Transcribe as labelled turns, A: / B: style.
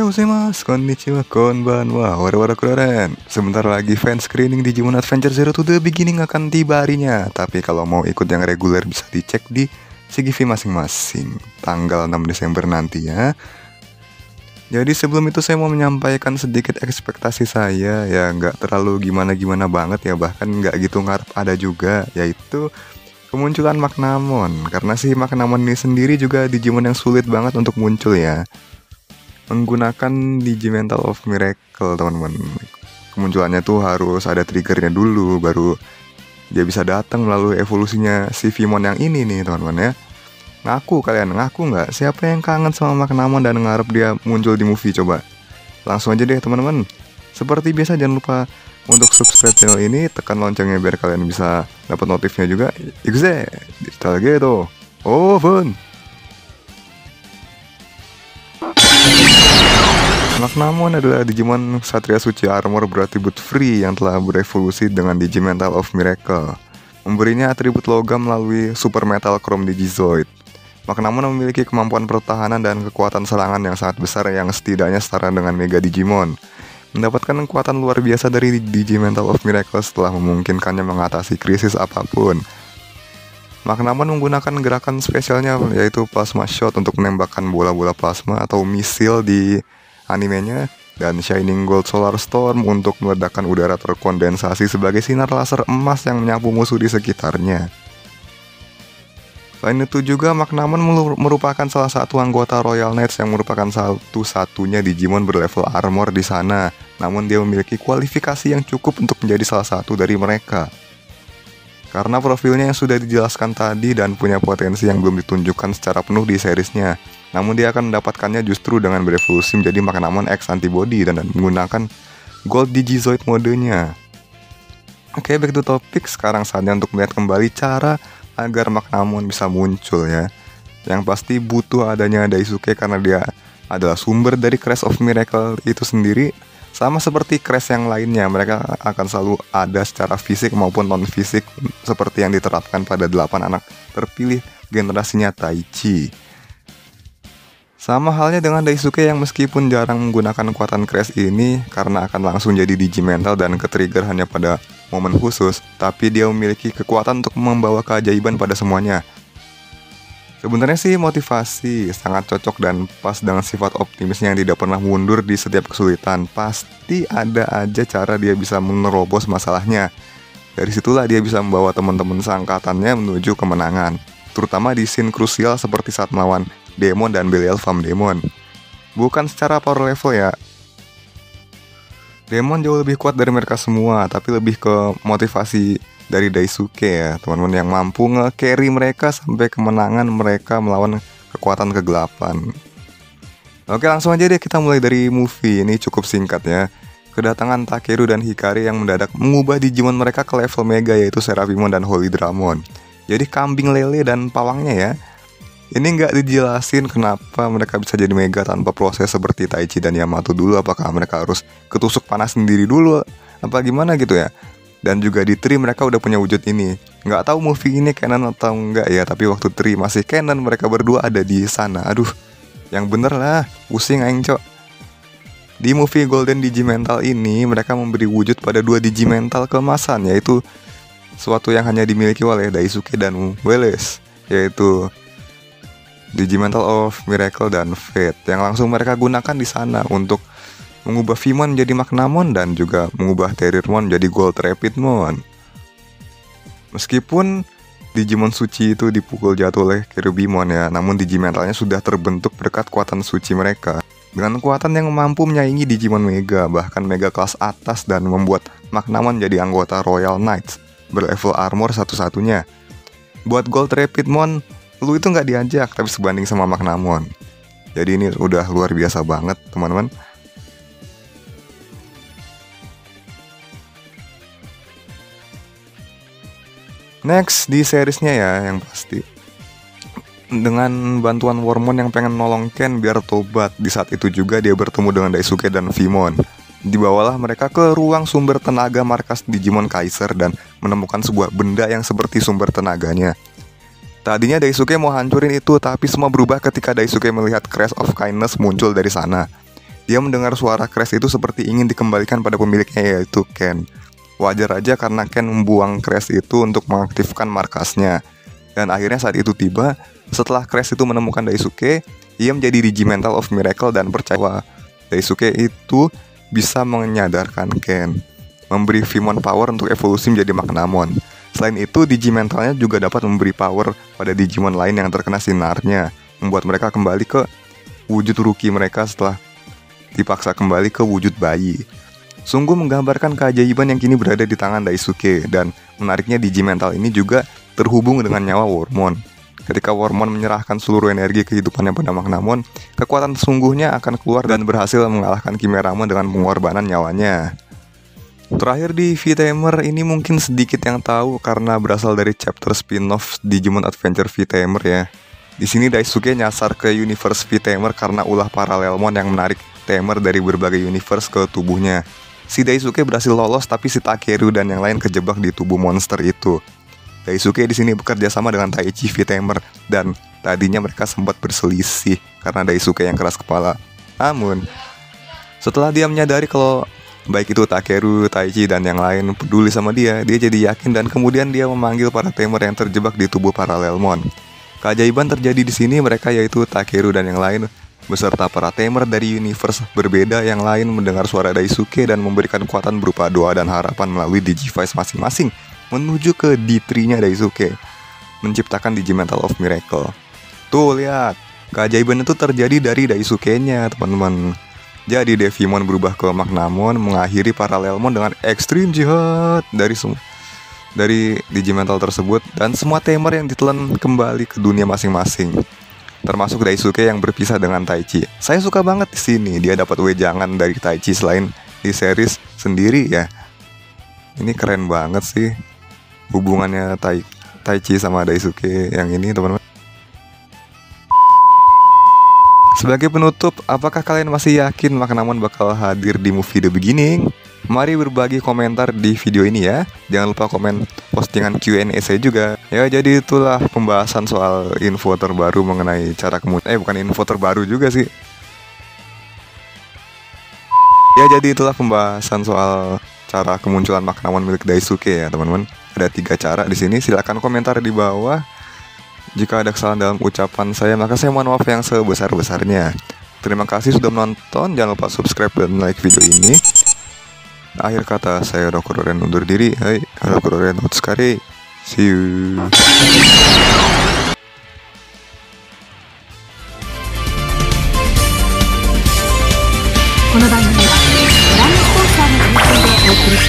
A: gozaimasu, konnichiwa, konbanwa, wara-wara kuroren. Sebentar lagi fan screening Digimon Adventure Zero to the Beginning akan tiba harinya. Tapi kalau mau ikut yang reguler bisa dicek di CGV masing-masing tanggal 6 Desember nanti ya. Jadi sebelum itu saya mau menyampaikan sedikit ekspektasi saya. Ya nggak terlalu gimana-gimana banget ya, bahkan nggak gitu ngarep ada juga, yaitu kemunculan Magnamon. Karena si Magnamon ini sendiri juga Digimon yang sulit banget untuk muncul ya, menggunakan Digimental of Miracle teman-teman. Kemunculannya tuh harus ada triggernya dulu, baru dia bisa datang melalui evolusinya si Vimon yang ini nih teman-teman ya. Ngaku nggak? Siapa yang kangen sama Magnamon dan ngarep dia muncul di movie? Coba langsung aja deh teman-teman. Seperti biasa jangan lupa untuk subscribe channel ini, tekan loncengnya biar kalian bisa dapat notifnya juga. Ikuse, digital gitu. Oven. Magnamon adalah Digimon Satria Suci Armor beratribut free yang telah berevolusi dengan Digimental of Miracle, memberinya atribut logam melalui Super Metal Chrome Digizoid. Magnamon memiliki kemampuan pertahanan dan kekuatan serangan yang sangat besar yang setidaknya setara dengan Mega Digimon. Mendapatkan kekuatan luar biasa dari Digimental of Miracle setelah memungkinkannya mengatasi krisis apapun. Magnamon menggunakan gerakan spesialnya yaitu Plasma Shot untuk menembakkan bola-bola plasma atau misil di animenya, dan Shining Gold Solar Storm untuk meledakkan udara terkondensasi sebagai sinar laser emas yang menyapu musuh di sekitarnya. Selain itu juga Magnamon merupakan salah satu anggota Royal Knights yang merupakan satu-satunya Digimon berlevel armor di sana. Namun dia memiliki kualifikasi yang cukup untuk menjadi salah satu dari mereka. Karena profilnya yang sudah dijelaskan tadi dan punya potensi yang belum ditunjukkan secara penuh di seriesnya. Namun dia akan mendapatkannya justru dengan berevolusi menjadi Magnamon X Antibody dan menggunakan Gold Digizoid modenya. Oke, back to topic. Sekarang saatnya untuk melihat kembali cara agar Magnamon bisa muncul ya. Yang pasti butuh adanya Daisuke karena dia adalah sumber dari Crash of Miracle itu sendiri. Sama seperti Crash yang lainnya, mereka akan selalu ada secara fisik maupun non-fisik seperti yang diterapkan pada 8 anak terpilih generasinya Taichi. Sama halnya dengan Daisuke yang meskipun jarang menggunakan kekuatan Crash ini karena akan langsung jadi Digimental dan ke-trigger hanya pada momen khusus, tapi dia memiliki kekuatan untuk membawa keajaiban pada semuanya. Sebenarnya sih motivasi sangat cocok dan pas dengan sifat optimisnya yang tidak pernah mundur di setiap kesulitan. Pasti ada aja cara dia bisa menerobos masalahnya. Dari situlah dia bisa membawa teman-teman seangkatannya menuju kemenangan, terutama di scene krusial seperti saat melawan Demon dan Belial Farm Demon. Bukan secara power level ya, Demon jauh lebih kuat dari mereka semua, tapi lebih ke motivasi dari Daisuke ya teman-teman, yang mampu nge-carry mereka sampai kemenangan mereka melawan kekuatan kegelapan. Oke, langsung aja deh kita mulai dari movie. Ini cukup singkat ya. Kedatangan Takeru dan Hikari yang mendadak mengubah Digimon mereka ke level Mega, yaitu Seraphimon dan Holy Dramon. Jadi kambing lele dan pawangnya ya. Ini nggak dijelasin kenapa mereka bisa jadi Mega tanpa proses seperti Taichi dan Yamato dulu. Apakah mereka harus ketusuk panas sendiri dulu, apa gimana gitu ya. Dan juga di Tri mereka udah punya wujud ini. Nggak tahu movie ini canon atau enggak ya, tapi waktu Tri masih canon mereka berdua ada di sana. Aduh, yang bener lah, pusing aing cok. Di movie Golden Digimental ini mereka memberi wujud pada 2 Digimental keemasan, yaitu suatu yang hanya dimiliki oleh Daisuke dan Welles, yaitu Digimental of Miracle dan Fate, yang langsung mereka gunakan di sana untuk mengubah Vimon menjadi Magnamon dan juga mengubah Terriermon menjadi Gold Rapidmon. Meskipun Digimon suci itu dipukul jatuh oleh Cherubimon ya, namun Digimentalnya sudah terbentuk berkat kekuatan suci mereka. Dengan kekuatan yang mampu menyaingi Digimon Mega, bahkan Mega kelas atas, dan membuat Magnamon jadi anggota Royal Knights berlevel armor satu-satunya. Buat Gold Rapidmon, lu itu nggak diajak, tapi sebanding sama Magnamon. Jadi ini udah luar biasa banget teman-teman. Next di seriesnya ya, yang pasti dengan bantuan Wormmon yang pengen nolong Ken biar tobat. Di saat itu juga dia bertemu dengan Daisuke dan Vimon. Dibawalah mereka ke ruang sumber tenaga markas Digimon Kaiser dan menemukan sebuah benda yang seperti sumber tenaganya. Tadinya Daisuke mau hancurin itu, tapi semua berubah ketika Daisuke melihat Crash of Kindness muncul dari sana. Dia mendengar suara crash itu seperti ingin dikembalikan pada pemiliknya, yaitu Ken. Wajar aja karena Ken membuang crash itu untuk mengaktifkan markasnya. Dan akhirnya saat itu tiba, setelah crash itu menemukan Daisuke, ia menjadi Digimental of Miracle dan percaya bahwa Daisuke itu bisa menyadarkan Ken, memberi Vimon power untuk evolusi menjadi Magnamon. Selain itu, Digimentalnya juga dapat memberi power pada Digimon lain yang terkena sinarnya, membuat mereka kembali ke wujud rookie mereka setelah dipaksa kembali ke wujud bayi. Sungguh menggambarkan keajaiban yang kini berada di tangan Daisuke, dan menariknya Digimental ini juga terhubung dengan nyawa Wormmon. Ketika Wormmon menyerahkan seluruh energi kehidupannya pada Magnamon, kekuatan sesungguhnya akan keluar dan berhasil mengalahkan Chimeramon dengan pengorbanan nyawanya. Terakhir di V-Tamer ini mungkin sedikit yang tahu karena berasal dari chapter spin-off Digimon Adventure V-Tamer ya. Di sini Daisuke nyasar ke universe V-Tamer karena ulah Parallelmon yang menarik Tamer dari berbagai universe ke tubuhnya. Si Daisuke berhasil lolos, tapi si Takeru dan yang lain kejebak di tubuh monster itu. Daisuke di sini bekerja sama dengan Taichi V-Tamer, dan tadinya mereka sempat berselisih karena Daisuke yang keras kepala. Namun, setelah dia menyadari kalau baik itu Takeru, Taichi, dan yang lain peduli sama dia jadi yakin dan kemudian dia memanggil para Tamer yang terjebak di tubuh Parallelmon. Keajaiban terjadi di sini, mereka yaitu Takeru dan yang lain beserta para Tamer dari universe berbeda yang lain mendengar suara Daisuke dan memberikan kekuatan berupa doa dan harapan melalui Digivice masing-masing menuju ke D3-nya Daisuke, menciptakan Digimental of Miracle. Tuh lihat, keajaiban itu terjadi dari Daisuke-nya teman-teman. Jadi Devimon berubah ke Magnamon, mengakhiri Parallelmon dengan ekstrim jihad dari Digimental tersebut, dan semua Tamer yang ditelan kembali ke dunia masing-masing, termasuk Daisuke yang berpisah dengan Taichi. Saya suka banget di sini, dia dapat wejangan dari Taichi selain di series sendiri ya. Ini keren banget sih hubungannya Taichi sama Daisuke yang ini teman-teman. Sebagai penutup, apakah kalian masih yakin Magnamon bakal hadir di movie The Beginning? Mari berbagi komentar di video ini ya. Jangan lupa komen postingan Q&A saya juga. Ya, jadi itulah pembahasan soal info terbaru mengenai cara bukan info terbaru juga sih. Ya, jadi itulah pembahasan soal cara kemunculan Magnamon milik Daisuke ya, teman-teman. Ada 3 cara di sini. Silakan komentar di bawah. Jika ada kesalahan dalam ucapan saya, maka saya mohon maaf yang sebesar-besarnya. Terima kasih sudah menonton. Jangan lupa subscribe dan like video ini. Akhir kata, saya Rokuroren undur diri. Hai, Rokuroren Otsukare. See you.
B: この番組はご覧のスポンサーの提供でお送りします。